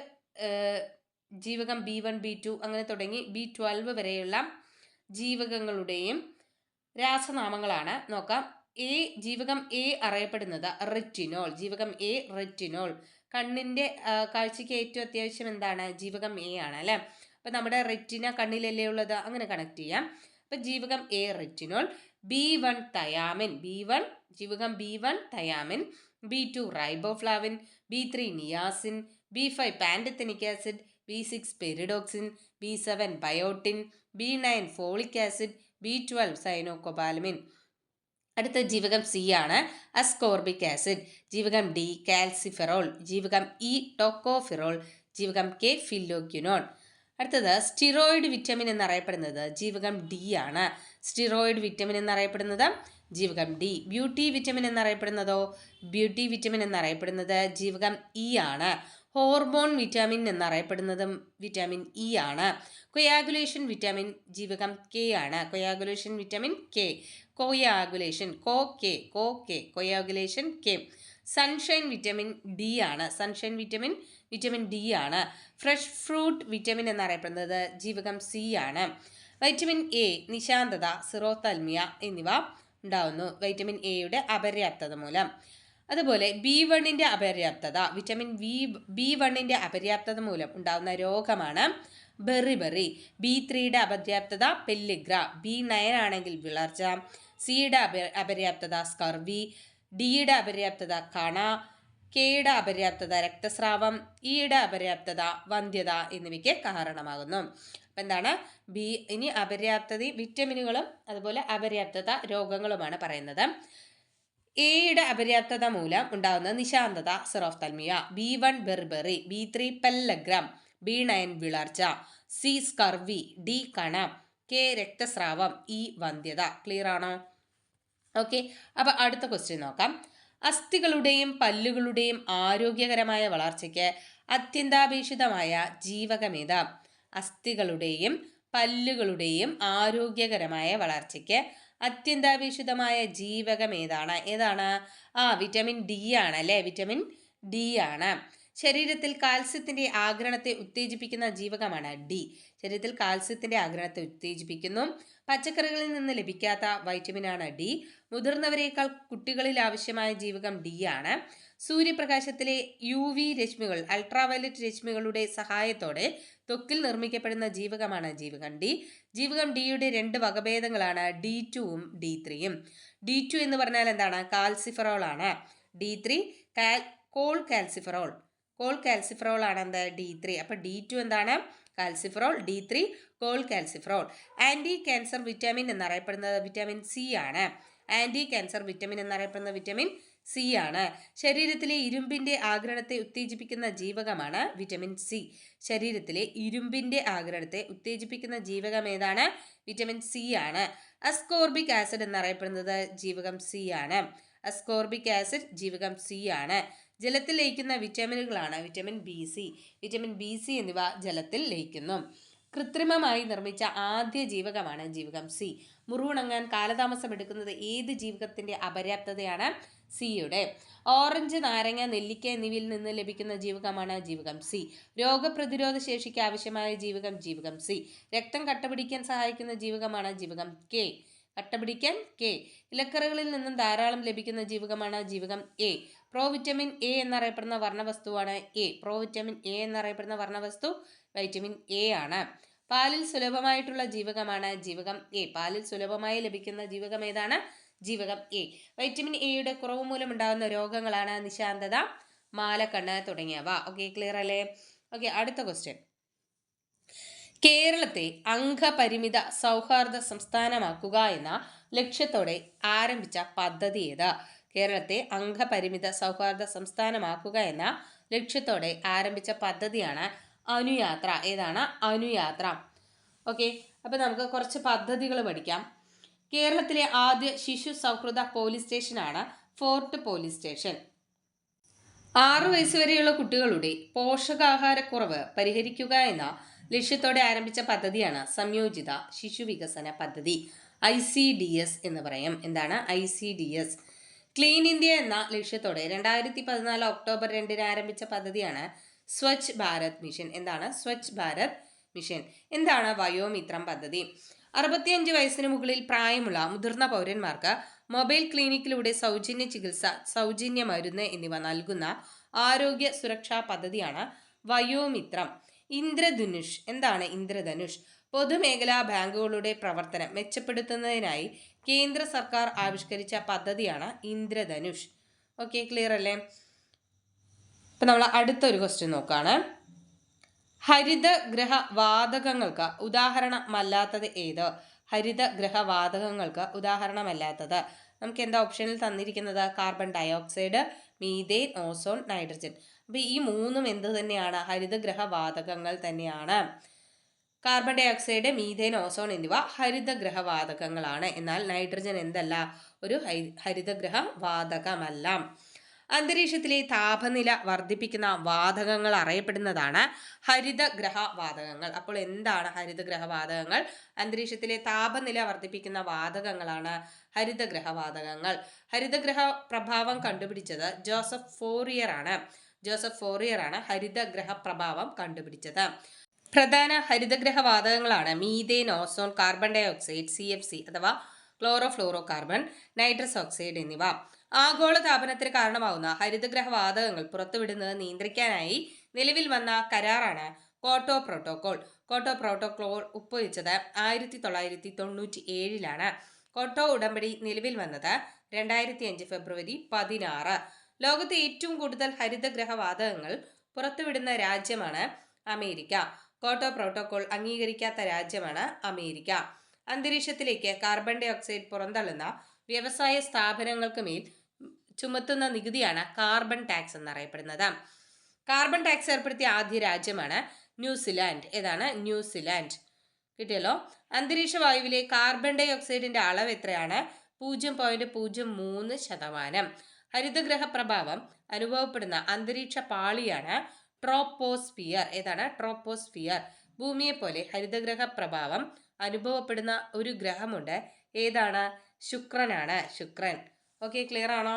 Speaker 1: ജീവകം B1 B2 അങ്ങനെ തുടങ്ങി B12 വരെയുള്ള ജീവകങ്ങളുടെയും രാസനാമങ്ങളാണ്. നോക്കാം. ജീവകം എ അറിയപ്പെടുന്നത് റെറ്റിനോൾ. ജീവകം എ റെറ്റിനോൾ. കണ്ണിൻ്റെ കാഴ്ചയ്ക്ക് ഏറ്റവും അത്യാവശ്യം എന്താണ്? ജീവകം എ ആണ് അല്ലേ. അപ്പം നമ്മുടെ റെറ്റിന കണ്ണിലല്ലേ ഉള്ളത്, അങ്ങനെ കണക്ട് ചെയ്യാം. അപ്പം ജീവകം എ റെറ്റിനോൾ. B1 തയാമിൻ, ജീവകം B1 thiamine, B2 riboflavin, B3 niacin, B5 pantothenic acid, B6 pyridoxine, B7 biotin, B9 folic acid, B12 cyanocobalamin. അടുത്ത ജീവകം സി ആണ് അസ്കോർബിക് ആസിഡ്, ജീവകം ഡി കാൽസിഫെറോൾ, ജീവകം ഇ ടോക്കോഫിറോൾ, ജീവകം കെ ഫില്ലോക്യുനോൺ. അടുത്തത് steroid vitamin എന്നറിയപ്പെടുന്നത് ജീവകം ഡി ആണ്. സ്റ്റിറോയിഡ് വിറ്റമിൻ എന്നറിയപ്പെടുന്നത് ജീവകം ഡി. ബ്യൂട്ടി വിറ്റമിൻ എന്നറിയപ്പെടുന്നത് ജീവകം ഇ ആണ്. ഹോർമോൺ വിറ്റാമിൻ എന്നറിയപ്പെടുന്നതും വിറ്റാമിൻ ഇ ആണ്. കൊയാഗുലേഷൻ വിറ്റാമിൻ ജീവകം കെ ആണ്. Coagulation vitamin K. Coagulation K. Sunshine vitamin D ആണ്. വിറ്റാമിൻ ഡി ആണ്. ഫ്രഷ് ഫ്രൂട്ട് വിറ്റാമിൻ എന്നറിയപ്പെടുന്നത് ജീവകം സി ആണ്. വൈറ്റമിൻ എ നിശാന്തത, സിറോത്തൽമിയ എന്നിവ ഉണ്ടാവുന്നു വൈറ്റമിൻ എയുടെ അപര്യാപ്തത മൂലം. അതുപോലെ B1ന്റെ അപര്യാപ്തത, വിറ്റാമിൻ B1ന്റെ അപര്യാപ്തത മൂലം ഉണ്ടാകുന്ന രോഗമാണ് ബെറിബെറി. B3യുടെ അപര്യാപ്തത പെല്ലിഗ്ര, B9 ആണെങ്കിൽ വിളർച്ച, സിയുടെ അപര്യാപ്തത സ്കർവി, ഡിയുടെ അപര്യാപ്തത കണ, കെയുടെ അപര്യാപ്തത രക്തസ്രാവം, ഇയുടെ അപര്യാപ്തത വന്ധ്യത എന്നിവയ്ക്ക് കാരണമാകുന്നു. അപ്പം എന്താണ് ഇനി അപര്യാപ്തത വിറ്റമിനുകളും അതുപോലെ അപര്യാപ്തത രോഗങ്ങളുമാണ് പറയുന്നത്. എയുടെ അപര്യാപ്തത മൂലം ഉണ്ടാകുന്ന നിശാന്തത സിറോഫ്തൽമിയ, B1 ബെർബെറി, B3 പെല്ലഗ്രം, B9 വിളർച്ച, സി സ്കർവി, ഡി കണ, കെ രക്തസ്രാവം, ഇ വന്ധ്യത. ക്ലിയർ ആണോ? ഓക്കെ. അപ്പോൾ അടുത്ത ക്വസ്റ്റ്യൻ നോക്കാം. അസ്ഥികളുടെയും പല്ലുകളുടെയും ആരോഗ്യകരമായ വളർച്ചയ്ക്ക് അത്യന്താപേക്ഷിതമായ ജീവകമേത്? അസ്ഥികളുടെയും പല്ലുകളുടെയും ആരോഗ്യകരമായ വളർച്ചയ്ക്ക് അത്യന്താപേക്ഷിതമായ ജീവകം ഏതാണ്? വിറ്റമിൻ ഡി ആണ് അല്ലേ. വിറ്റമിൻ ഡി ആണ്. ശരീരത്തിൽ കാൽസ്യത്തിന്റെ ആഗിരണത്തെ ഉത്തേജിപ്പിക്കുന്ന ജീവകമാണ് ഡി. ശരീരത്തിൽ കാൽസ്യത്തിന്റെ ആഗിരണത്തെ ഉത്തേജിപ്പിക്കുന്നു. പച്ചക്കറികളിൽ നിന്ന് ലഭിക്കാത്ത വൈറ്റമിനാണ് ഡി. മുതിർന്നവരേക്കാൾ കുട്ടികളിൽ ആവശ്യമായ ജീവകം ഡി ആണ്. സൂര്യപ്രകാശത്തിലെ UV രശ്മികൾ, അൾട്രാവയലറ്റ് രശ്മികളുടെ സഹായത്തോടെ ത്വക്കിൽ നിർമ്മിക്കപ്പെടുന്ന ജീവകമാണ് ജീവകം ഡി. ജീവകം ഡിയുടെ 2 വകഭേദങ്ങളാണ് D2ഉം D3യും. D2 എന്ന് പറഞ്ഞാൽ എന്താണ്? കാൽസിഫെറോൾ ആണ്. D3 കോൾ കാൽസിഫെറോൾ ആണ് എന്ത്? D3. അപ്പോൾ D2 എന്താണ്? Calciferol. D3 cholecalciferol. Anti cancer vitamin എന്നറിയപ്പെടുന്നത് വിറ്റാമിൻ സി ആണ്. വിറ്റാമിൻ സി ആണ്. ശരീരത്തിലെ ഇരുമ്പിന്റെ ആഗിരണത്തെ ഉത്തേജിപ്പിക്കുന്ന ജീവകമാണ് വിറ്റമിൻ സി. ശരീരത്തിലെ ഇരുമ്പിന്റെ ആഗിരണത്തെ ഉത്തേജിപ്പിക്കുന്ന ജീവകം ഏതാണ്? വിറ്റമിൻ സി ആണ്. അസ്കോർബിക് ആസിഡ് എന്നറിയപ്പെടുന്നത് ജീവകം സി ആണ്. ജീവകം സി ആണ്. ജലത്തിൽ ലയിക്കുന്ന വിറ്റാമിനുകളാണ് വിറ്റമിൻ ബി സി എന്നിവ ജലത്തിൽ ലയിക്കുന്നു. കൃത്രിമമായി നിർമ്മിച്ച ആദ്യ ജീവകമാണ് ജീവകം സി. മുറിവുണങ്ങാൻ കാലതാമസം എടുക്കുന്നത് ഏത് ജീവകത്തിന്റെ അപര്യാപ്തതയാണ്? സിയുടെ. ഓറഞ്ച്, നാരങ്ങ, നെല്ലിക്ക എന്നിവയിൽ നിന്ന് ലഭിക്കുന്ന ജീവകമാണ് ജീവകം സി. രോഗപ്രതിരോധ ശേഷിക്ക് ആവശ്യമായ ജീവകം സി. രക്തം കട്ടപിടിക്കാൻ സഹായിക്കുന്ന ജീവകമാണ് ജീവകം കെ. ഇലക്കറികളിൽ നിന്നും ധാരാളം ലഭിക്കുന്ന ജീവകമാണ് ജീവകം എ. പ്രോവിറ്റമിൻ എ എന്നറിയപ്പെടുന്ന വർണ്ണവസ്തുവാണ് വൈറ്റമിൻ എ ആണ്. പാലിൽ സുലഭമായിട്ടുള്ള ജീവകമാണ് ജീവകം എ. പാലിൽ സുലഭമായി ലഭിക്കുന്ന ജീവകം ഏതാണ്? ജീവകം എ. വൈറ്റമിൻ എയുടെ കുറവ് മൂലം ഉണ്ടാകുന്ന രോഗങ്ങളാണ് നിശാന്തത, മാലക്കണ്ണ് തുടങ്ങിയവ. ഓക്കെ, ക്ലിയർ അല്ലേ? ഓക്കെ, അടുത്ത ക്വസ്റ്റ്യൻ. കേരളത്തെ അംഗപരിമിത സൗഹാർദ്ദ സംസ്ഥാനമാക്കുക എന്ന ലക്ഷ്യത്തോടെ ആരംഭിച്ച പദ്ധതി ഏത്? കേരളത്തെ അംഗപരിമിത സൗഹാർദ്ദ സംസ്ഥാനമാക്കുക എന്ന ലക്ഷ്യത്തോടെ ആരംഭിച്ച പദ്ധതിയാണ് അനുയാത്ര. ഏതാണ്? അനുയാത്ര. ഓക്കെ, അപ്പോൾ നമുക്ക് കുറച്ച് പദ്ധതികൾ പഠിക്കാം. കേരളത്തിലെ ആദ്യ ശിശു സൗഹൃദ പോലീസ് സ്റ്റേഷനാണ് ഫോർട്ട് പോലീസ് സ്റ്റേഷൻ. 6 വയസ്സുവരെയുള്ള കുട്ടികളുടെ പോഷകാഹാരക്കുറവ് പരിഹരിക്കുക എന്ന ലക്ഷ്യത്തോടെ ആരംഭിച്ച പദ്ധതിയാണ് സംയോജിത ശിശു വികസന പദ്ധതി, ICDS എന്ന് പറയും. എന്താണ് ICDS? ക്ലീൻ ഇന്ത്യ എന്ന ലക്ഷ്യത്തോടെ 2014 ഒക്ടോബർ 2 ആരംഭിച്ച പദ്ധതിയാണ് സ്വച്ഛ് ഭാരത് മിഷൻ. എന്താണ് സ്വച്ഛ് ഭാരത് മിഷൻ? എന്താണ് വയോമിത്രം പദ്ധതി? 65 വയസ്സിന് മുകളിൽ പ്രായമുള്ള മുതിർന്ന പൗരന്മാർക്ക് മൊബൈൽ ക്ലിനിക്കിലൂടെ സൗജന്യ ചികിത്സ, സൗജന്യ മരുന്ന് എന്നിവ നൽകുന്ന ആരോഗ്യ സുരക്ഷാ പദ്ധതിയാണ് വയോമിത്രം. ഇന്ദ്രധനുഷ്. എന്താണ് ഇന്ദ്രധനുഷ്? പൊതുമേഖലാ ബാങ്കുകളുടെ പ്രവർത്തനം മെച്ചപ്പെടുത്തുന്നതിനായി കേന്ദ്ര സർക്കാർ ആവിഷ്കരിച്ച പദ്ധതിയാണ് ഇന്ദ്രധനുഷ്. ഓക്കെ, ക്ലിയർ അല്ലേ? ഇപ്പം നമ്മൾ അടുത്തൊരു ക്വസ്റ്റ്യൻ നോക്കുകയാണ്. ഹരിതഗൃഹ വാതകങ്ങൾക്ക് ഉദാഹരണമല്ലാത്തത് ഏത്? ഹരിതഗൃഹ വാതകങ്ങൾക്ക് ഉദാഹരണമല്ലാത്തത് നമുക്ക് എന്താ ഓപ്ഷനിൽ തന്നിരിക്കുന്നത്? Carbon dioxide, methane, ozone, nitrogen. അപ്പോൾ ഈ മൂന്നും എന്ത് തന്നെയാണ്? ഹരിതഗൃഹ വാതകങ്ങൾ തന്നെയാണ്. കാർബൺ ഡയോക്സൈഡ്, മീഥേൻ, ഓസോൺ എന്നിവ ഹരിതഗൃഹ വാതകങ്ങളാണ്. എന്നാൽ നൈട്രജൻ എന്തല്ല? ഒരു ഹരിതഗൃഹ വാതകമല്ല. അന്തരീക്ഷത്തിലെ താപനില വർദ്ധിപ്പിക്കുന്ന വാതകങ്ങൾ അറിയപ്പെടുന്നതാണ് ഹരിതഗൃഹ വാതകങ്ങൾ. അപ്പോൾ എന്താണ് ഹരിതഗൃഹ വാതകങ്ങൾ? അന്തരീക്ഷത്തിലെ താപനില വർദ്ധിപ്പിക്കുന്ന വാതകങ്ങളാണ് ഹരിതഗൃഹ വാതകങ്ങൾ. ഹരിതഗൃഹ പ്രഭാവം കണ്ടുപിടിച്ചത് ജോസഫ് ഫോറിയർ ആണ് ഹരിതഗൃഹ പ്രഭാവം കണ്ടുപിടിച്ചത്. പ്രധാന ഹരിതഗൃഹ വാതകങ്ങളാണ് methane, ozone, carbon dioxide, CFC അഥവാ ക്ലോറോഫ്ലോറോ കാർബൺ, നൈട്രസ് ഓക്സൈഡ് എന്നിവ. ആഗോള താപനത്തിന് കാരണമാവുന്ന ഹരിതഗൃഹ വാതകങ്ങൾ പുറത്തുവിടുന്നത് നിയന്ത്രിക്കാനായി നിലവിൽ വന്ന കരാറാണ് ക്യോട്ടോ പ്രോട്ടോകോൾ. ക്യോട്ടോ പ്രോട്ടോകോൾ ഒപ്പുവെച്ചത് 1997 ക്യോട്ടോ ഉടമ്പടി നിലവിൽ വന്നത് 2005 ഫെബ്രുവരി 16. ലോകത്തെ ഏറ്റവും കൂടുതൽ ഹരിതഗൃഹ വാതകങ്ങൾ പുറത്തുവിടുന്ന രാജ്യമാണ് അമേരിക്ക. ക്യോട്ടോ പ്രോട്ടോകോൾ അംഗീകരിക്കാത്ത രാജ്യമാണ് അമേരിക്ക. അന്തരീക്ഷത്തിലേക്ക് കാർബൺ ഡയോക്സൈഡ് പുറന്തള്ളുന്ന വ്യവസായ സ്ഥാപനങ്ങൾക്ക് മേൽ ചുമത്തുന്ന നികുതിയാണ് കാർബൺ ടാക്സ് എന്നറിയപ്പെടുന്നത്. കാർബൺ ടാക്സ് ഏർപ്പെടുത്തിയ ആദ്യ രാജ്യമാണ് ന്യൂസിലാൻഡ്. ഏതാണ്? ന്യൂസിലാൻഡ്. കിട്ടിയല്ലോ. അന്തരീക്ഷ വായുവിലെ കാർബൺ ഡൈ ഓക്സൈഡിന്റെ അളവ് എത്രയാണ്? 0.03%. ഹരിതഗൃഹ പ്രഭാവം അനുഭവപ്പെടുന്ന അന്തരീക്ഷ പാളിയാണ് ട്രോപ്പോസ്ഫിയർ. ഏതാണ്? ട്രോപ്പോസ്ഫിയർ. ഭൂമിയെ പോലെ ഹരിതഗൃഹ പ്രഭാവം അനുഭവപ്പെടുന്ന ഒരു ഗ്രഹമുണ്ട്. ഏതാണ്? ശുക്രനാണ്. ശുക്രൻ. ഓക്കെ, ക്ലിയർ ആണോ?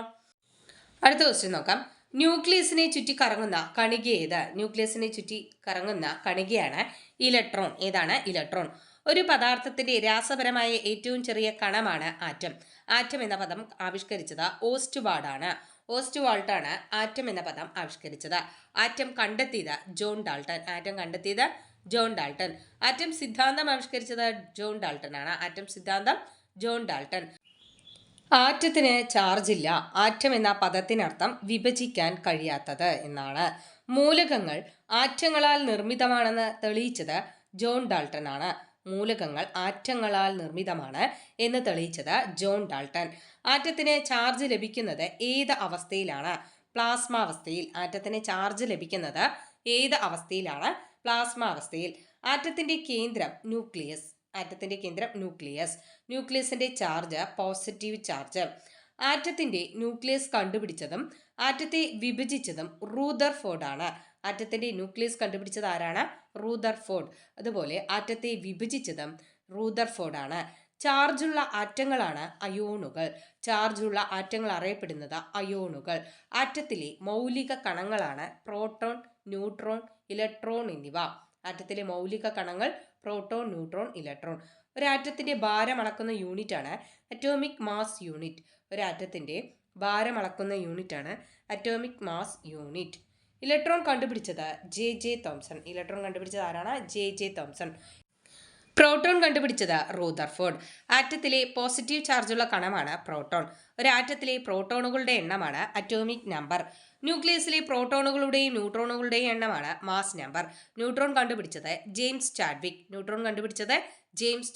Speaker 1: അടുത്ത ക്വസ്റ്റ്യൻ നോക്കാം. ന്യൂക്ലിയസിനെ ചുറ്റി കറങ്ങുന്ന കണിക ഏത്? ന്യൂക്ലിയസിനെ ചുറ്റി കറങ്ങുന്ന കണികയാണ് ഇലക്ട്രോൺ. ഏതാണ്? ഇലക്ട്രോൺ. ഒരു പദാർത്ഥത്തിന്റെ രാസപരമായ ഏറ്റവും ചെറിയ കണമാണ് ആറ്റം. ആറ്റം എന്ന പദം ആവിഷ്കരിച്ചത് ഓസ്റ്റ്വാൾട്ടാണ്. ഓസ്റ്റ്വാൾട്ടാണ് ആറ്റം എന്ന പദം ആവിഷ്കരിച്ചത്. ആറ്റം കണ്ടെത്തിയത് ജോൺ ഡാൾട്ടൺ. ആറ്റം സിദ്ധാന്തം ആവിഷ്കരിച്ചത് ജോൺ ഡാൾട്ടൺ ആണ്. ആറ്റം സിദ്ധാന്തം ജോൺ ഡാൾട്ടൺ. ആറ്റത്തിന് ചാർജ് ഇല്ല. ആറ്റം എന്ന പദത്തിനർത്ഥം വിഭജിക്കാൻ കഴിയാത്തത് എന്നാണ്. മൂലകങ്ങൾ ആറ്റങ്ങളാൽ നിർമ്മിതമാണെന്ന് തെളിയിച്ചത് ജോൺ ഡാൾട്ടൺ ആണ്. മൂലകങ്ങൾ ആറ്റങ്ങളാൽ നിർമ്മിതമാണ് എന്ന് തെളിയിച്ചത് ജോൺ ഡാൾട്ടൺ. ആറ്റത്തിന് ചാർജ് ലഭിക്കുന്നത് ഏത് അവസ്ഥയിലാണ്? പ്ലാസ്മാവസ്ഥയിൽ. ആറ്റത്തിന് ചാർജ് ലഭിക്കുന്നത് ഏത് അവസ്ഥയിലാണ്? പ്ലാസ്മാവസ്ഥയിൽ. ആറ്റത്തിന്റെ കേന്ദ്രം ന്യൂക്ലിയസ്. ന്യൂക്ലിയസിന്റെ ചാർജ് പോസിറ്റീവ് ചാർജ്. ആറ്റത്തിന്റെ ന്യൂക്ലിയസ് കണ്ടുപിടിച്ചതും ആറ്റത്തെ വിഭജിച്ചതും റൂദർഫോർഡ് ആണ്. ആറ്റത്തിന്റെ ന്യൂക്ലിയസ് കണ്ടുപിടിച്ചത് ആരാണ്? റൂദർഫോർഡ്. അതുപോലെ ആറ്റത്തെ വിഭജിച്ചതും റൂദർഫോർഡ് ആണ്. ചാർജുള്ള ആറ്റങ്ങളാണ് അയോണുകൾ. ചാർജുള്ള ആറ്റങ്ങൾ അറിയപ്പെടുന്നത് അയോണുകൾ. ആറ്റത്തിലെ മൗലിക കണങ്ങളാണ് പ്രോട്ടോൺ, ന്യൂട്രോൺ, ഇലക്ട്രോൺ എന്നിവ. ആറ്റത്തിലെ മൗലിക കണങ്ങൾ പ്രോട്ടോൺ, ന്യൂട്രോൺ, ഇലക്ട്രോൺ. ഒരാറ്റത്തിന്റെ ഭാരം അളക്കുന്ന യൂണിറ്റ് ആണ് അറ്റോമിക് മാസ് യൂണിറ്റ്. ഒരാറ്റത്തിന്റെ ഭാരം അളക്കുന്ന യൂണിറ്റ് ആണ് അറ്റോമിക് മാസ് യൂണിറ്റ്. ഇലക്ട്രോൺ കണ്ടുപിടിച്ചത് JJ തോംസൺ. ഇലക്ട്രോൺ കണ്ടുപിടിച്ചത് ആരാണ്? JJ Thomson. പ്രോട്ടോൺ കണ്ടുപിടിച്ചത് റൂദർഫോർഡ്. ആറ്റത്തിലെ പോസിറ്റീവ് ചാർജുള്ള കണമാണ് പ്രോട്ടോൺ. ഒരാറ്റത്തിലെ പ്രോട്ടോണുകളുടെ എണ്ണമാണ് അറ്റോമിക് നമ്പർ. ന്യൂക്ലിയസിലെ പ്രോട്ടോണുകളുടെയും ന്യൂട്രോണുകളുടെയും എണ്ണമാണ് മാസ് നമ്പർ. ന്യൂട്രോൺ കണ്ടുപിടിച്ചത് ജെയിംസ്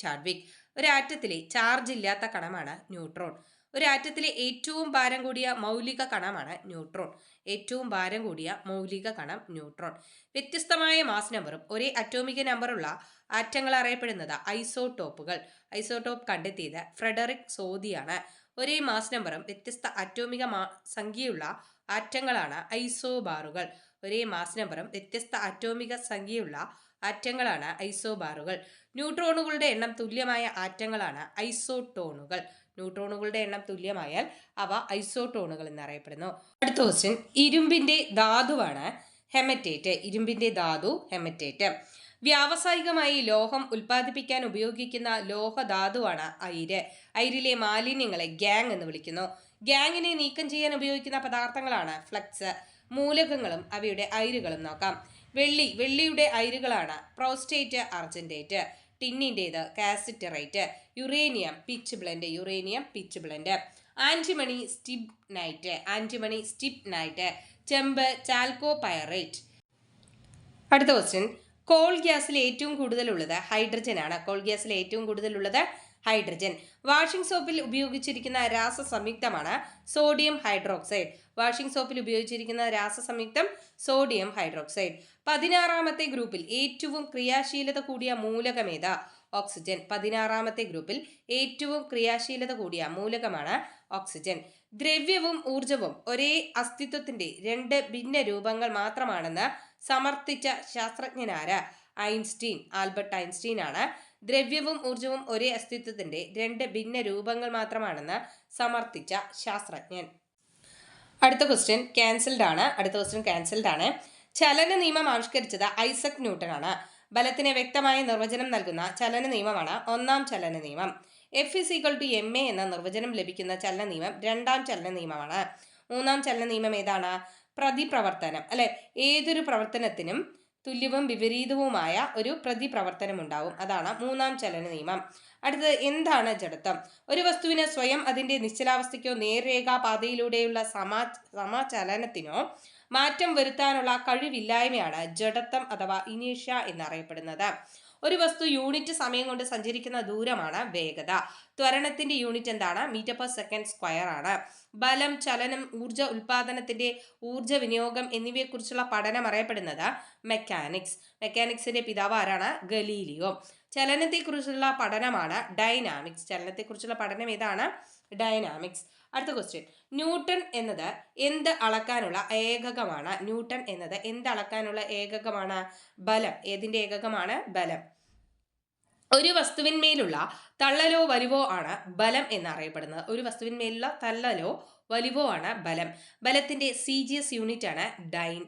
Speaker 1: ചാഡ്വിക്. ഒരാറ്റത്തിലെ ചാർജ് ഇല്ലാത്ത കണമാണ് ന്യൂട്രോൺ. ഒരു ആറ്റത്തിലെ ഏറ്റവും ഭാരം കൂടിയ മൗലിക കണമാണ് ന്യൂട്രോൺ. ഏറ്റവും ഭാരം കൂടിയ മൗലിക കണം ന്യൂട്രോൺ. വ്യത്യസ്തമായ മാസ് നമ്പറും ഒരേ അറ്റോമിക നമ്പറുള്ള ആറ്റങ്ങൾ അറിയപ്പെടുന്നത് ഐസോടോപ്പുകൾ. ഐസോടോപ്പ് കണ്ടെത്തിയത് ഫ്രെഡറിക് സോദിയാണ്. ഒരേ മാസ് നമ്പറും വ്യത്യസ്ത അറ്റോമിക സംഖ്യയുള്ള ആറ്റങ്ങളാണ് ഐസോബാറുകൾ. ഒരേ മാസ് നമ്പറും വ്യത്യസ്ത അറ്റോമിക സംഖ്യയുള്ള ആറ്റങ്ങളാണ് ഐസോബാറുകൾ. ന്യൂട്രോണുകളുടെ എണ്ണം തുല്യമായ ആറ്റങ്ങളാണ് ഐസോട്ടോണുകൾ. ന്യൂട്രോണുകളുടെ എണ്ണം തുല്യമായാൽ അവ ഐസോട്ടോണുകൾ എന്നറിയപ്പെടുന്നു. അടുത്ത ക്വസ്റ്റ്യൻ, ഇരുമ്പിന്റെ ധാതുവാണ് ഹെമറ്റേറ്റ്. ഇരുമ്പിന്റെ ധാതു ഹെമറ്റേറ്റ്. വ്യാവസായികമായി ലോഹം ഉൽപ്പാദിപ്പിക്കാൻ ഉപയോഗിക്കുന്ന ലോഹധാതുവാണ് അയിര്. അയിരിലെ മാലിന്യങ്ങളെ ഗ്യാങ് എന്ന് വിളിക്കുന്നു. ഗ്യാങ്ങിനെ നീക്കം ചെയ്യാൻ ഉപയോഗിക്കുന്ന പദാർത്ഥങ്ങളാണ് ഫ്ലക്സ്. മൂലകങ്ങളും അവയുടെ അയിരുകളും നോക്കാം. വെള്ളിയുടെ അയിരുകളാണ് പ്രോസ്റ്റേറ്റ്, അർജന്റേറ്റ്. ടിന്നിൻ്റേത് cassiterite. Uranium pitchblende. Antimony stibnite. ചെമ്പ് ചാൽക്കോപൈറേറ്റ്. അടുത്ത ക്വസ്റ്റ്യൻ, കോൾ ഗ്യാസിൽ ഏറ്റവും കൂടുതലുള്ളത് ഹൈഡ്രജൻ ആണ്. വാഷിംഗ് സോപ്പിൽ ഉപയോഗിച്ചിരിക്കുന്ന രാസസംയുക്തമാണ് സോഡിയം ഹൈഡ്രോക്സൈഡ്. Sodium hydroxide. 16ാമത്തെ ഗ്രൂപ്പിൽ ഏറ്റവും ക്രിയാശീലത കൂടിയ മൂലകമേത്? ഓക്സിജൻ. 16ാമത്തെ ഗ്രൂപ്പിൽ ഏറ്റവും ക്രിയാശീലത കൂടിയ മൂലകമാണ് ഓക്സിജൻ. ദ്രവ്യവും ഊർജവും ഒരേ അസ്തിത്വത്തിന്റെ രണ്ട് ഭിന്ന രൂപങ്ങൾ മാത്രമാണെന്ന് സമർത്ഥിച്ച ശാസ്ത്രജ്ഞനാര്? ആൽബർട്ട് ഐൻസ്റ്റീൻ ആണ്. ദ്രവ്യവും ഊർജവും ഒരേ അസ്തിത്വത്തിന്റെ രണ്ട് ഭിന്ന രൂപങ്ങൾ മാത്രമാണെന്ന് സമർത്ഥിച്ച ശാസ്ത്രജ്ഞൻ. അടുത്ത ക്വസ്റ്റ്യൻ ക്യാൻസൽഡ് ആണ്. ചലന നിയമം ആവിഷ്കരിച്ചത് ഐസക് ന്യൂട്ടൺ ആണ്. ബലത്തിന് വ്യക്തമായ നിർവചനം നൽകുന്ന ചലന നിയമമാണ് ഒന്നാം ചലന നിയമം. F=ma എന്ന നിർവചനം ലഭിക്കുന്ന ചലന നിയമം രണ്ടാം ചലന നിയമമാണ്. മൂന്നാം ചലന നിയമം ഏതാണ്? പ്രതിപ്രവർത്തനം. അല്ലെ, ഏതൊരു പ്രവർത്തനത്തിനും തുല്യവും വിപരീതവുമായ ഒരു പ്രതിപ്രവർത്തനം ഉണ്ടാവും. അതാണ് മൂന്നാം ചലന നിയമം. അടുത്തത്, എന്താണ് ജഡത്വം? ഒരു വസ്തുവിന് സ്വയം അതിന്റെ നിശ്ചലാവസ്ഥയ്ക്കോ നേർരേഖാ പാതയിലൂടെയുള്ള സമചലനത്തിനോ മാറ്റം വരുത്താനുള്ള കഴിവില്ലായ്മയാണ് ജഡത്വം അഥവാ ഇനേഷ്യ എന്നറിയപ്പെടുന്നത്. ഒരു വസ്തു യൂണിറ്റ് സമയം കൊണ്ട് സഞ്ചരിക്കുന്ന ദൂരമാണ് വേഗത. ത്വരണത്തിന്റെ യൂണിറ്റ് എന്താണ്? മീറ്റർ/സെക്കൻഡ്² ആണ്. ബലം, ചലനം, ഊർജ ഉൽപാദനത്തിന്റെ ഊർജ വിനിയോഗം എന്നിവയെക്കുറിച്ചുള്ള പഠനം അറിയപ്പെടുന്നത് മെക്കാനിക്സിന്റെ പിതാവ് ആരാണ്? ഗലീലിയോ. ചലനത്തെക്കുറിച്ചുള്ള പഠനമാണ് ഡൈനാമിക്സ്. ചലനത്തെക്കുറിച്ചുള്ള പഠനം ഏതാണ്? ഡൈനാമിക്സ്. അടുത്ത ക്വസ്റ്റ്യൻ, ന്യൂട്ടൺ എന്നത് എന്ത് അളക്കാനുള്ള ഏകകമാണ്? ബലം. ഏതിന്റെ ഏകകമാണ്? ബലം. ഒരു വസ്തുവിന്മേലുള്ള തള്ളലോ വലിവോ ആണ് ബലം എന്നറിയപ്പെടുന്നത്. ബലത്തിന്റെ CGS യൂണിറ്റ് ആണ് ഡൈൻ.